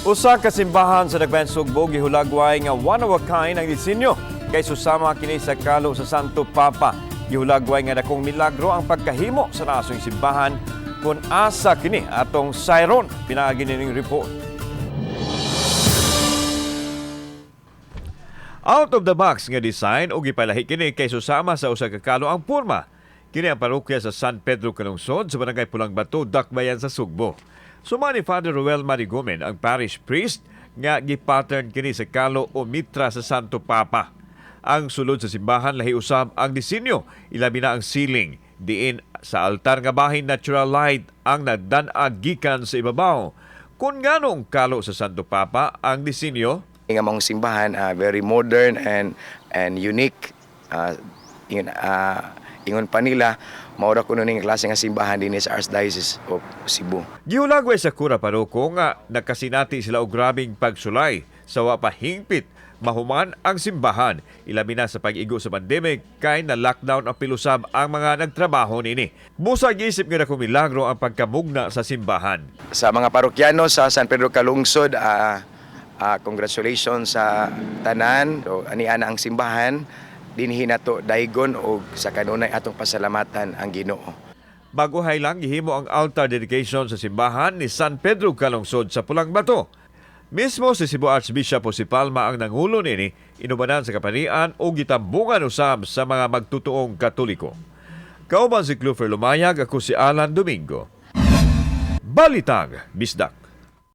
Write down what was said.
Usa ka simbahan sa Dagbayan Sugbo gihulagway nga one of a kind ang disenyo kay susama kini sa kalo sa Santo Papa. Gihulagway nga dakong milagro ang pagkahimo sa nasong simbahan kun asa kini atong Siron. Pinaagi ning report. Out of the box nga design o gipalahi kini kay susama sa usa ka kalo ang porma. Kini ang parokya sa San Pedro Calungsod sa Barangay Pulang Bato, Dakbayan sa Sugbo. Suma ni Father Ruel Marigomen ang parish priest nga gi-pattern kini sa kalo o mitra sa Santo Papa. Ang sulod sa simbahan lahi usab ang disenyo, ilabi na ang ceiling. Diin sa altar nga bahin natural light ang nagdan-ag gikan sa ibabaw. Kung nganong kalo sa Santo Papa ang disenyo, Ang among simbahan very modern and unique. Ingon pa nila maura kuno ning klase nga simbahan dinhi sa Archdiocese of Cebu. gihulagway sa Kura Paroko nga nakasinati sila og grabing pagsulay sa wa pa hingpit mahuman ang simbahan. Ilabi na sa pag-igo sa pandemic kay na lockdown ang pilusab ang mga nagtrabaho nini. Busag isip nga dako milagro ang pagkamugna sa simbahan. Sa mga parokyano sa San Pedro Calungsod, congratulations sa tanan. So, ani ana ang simbahan dinhi nato daygon og sa kanunay atong pasalamatan ang Ginoo. Baguhay lang gihimo ang altar dedication sa simbahan ni San Pedro Calungsod sa Pulang Bato. Mismo si Cebu Archbishop o si Palma ang nangulo nini, inubanan sa kaparian o gitambungan usab sa mga magtutuong Katoliko. Kauban si Clufer Lumayag, ako si Alan Domingo. Balitang Bisdak.